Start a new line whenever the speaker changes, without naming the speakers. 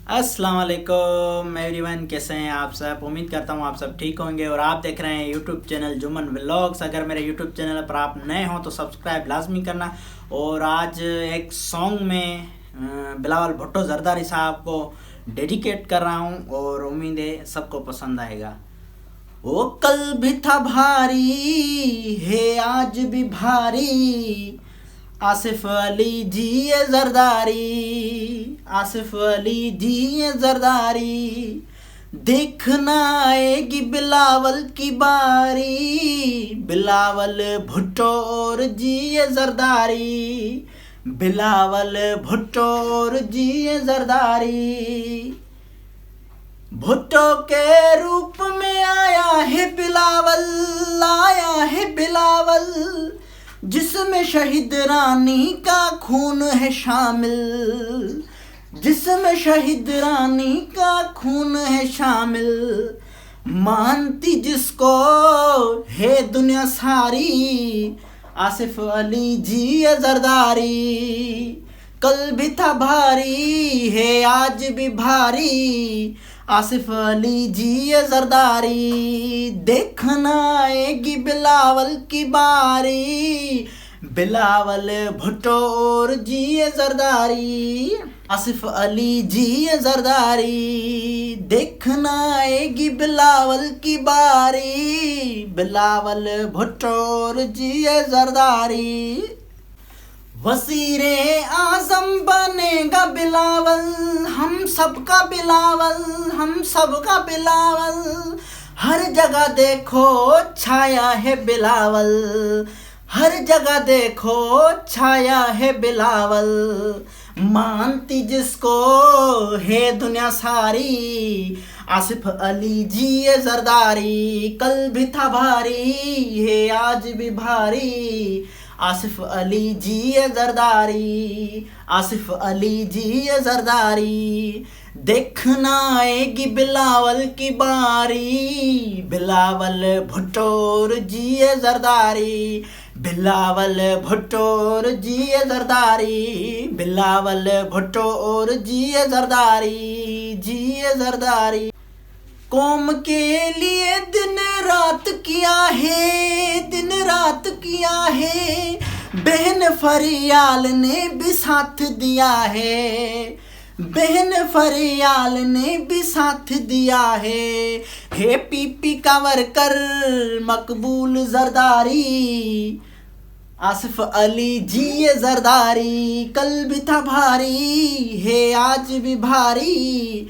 अस्सलाम वालेकुम एवरीवन, कैसे हैं आप सब। उम्मीद करता हूँ आप सब ठीक होंगे और आप देख रहे हैं यूट्यूब चैनल जुमन व्लॉग्स। अगर मेरे यूट्यूब चैनल पर आप नए हो तो सब्सक्राइब लाजमी करना। और आज एक सॉन्ग में बिलावल भुट्टो जरदारी साहब को डेडिकेट कर रहा हूँ और उम्मीद है सबको पसंद आएगा। ओ कल भी था भारी है आज भी भारी, आसिफ अली जी ये जरदारी, आसिफ अली जी ये जरदारी। देखना आएगी बिलावल की बारी, बिलावल भुट्टो और जी ये जरदारी, बिलावल भुट्टो और जी ये जरदारी। भुट्टो के रूप में आया है बिलावल, आया है बिलावल, जिसमें शहीद रानी का खून है शामिल, जिसमें शहीद रानी का खून है शामिल। मानती जिसको है दुनिया सारी, आसिफ अली जी ये जरदारी। कल भी था भारी है आज भी भारी, आसिफ अली जी ये जरदारी। देखना आएगी बिलावल की बारी, बिलावल भुट्टो और जी ये जरदारी, आसिफ अली जी ये जरदारी। देखना आएगी बिलावल की बारी, बिलावल भुट्टो और जी ये जरदारी। वज़ीरे आज़म बनेगा बिलावल, हम सबका बिलावल, हम सबका बिलावल। हर जगह देखो छाया है बिलावल, हर जगह देखो छाया है बिलावल। मानती जिसको है दुनिया सारी, आसिफ अली जी ये जरदारी। कल भी था भारी है आज भी भारी, आसिफ अली जी ये जरदारी, आसिफ अली जी ये जरदारी। देखना आएगी बिलावल की बारी, बिलावल भुट्टो और जी ये जरदारी, बिलावल भुट्टो और जी ये जरदारी, बिलावल भुट्टो और जी ये जरदारी, जी ये जरदारी। कौम के लिए दिन रात किया है, दिन रात किया है, बहन फरियाल ने भी साथ दिया है, बहन फरियाल ने भी साथ दिया है पीपी का वर्कर मकबूल जरदारी, आसिफ अली जी ये जरदारी। कल भी था भारी है आज भी भारी,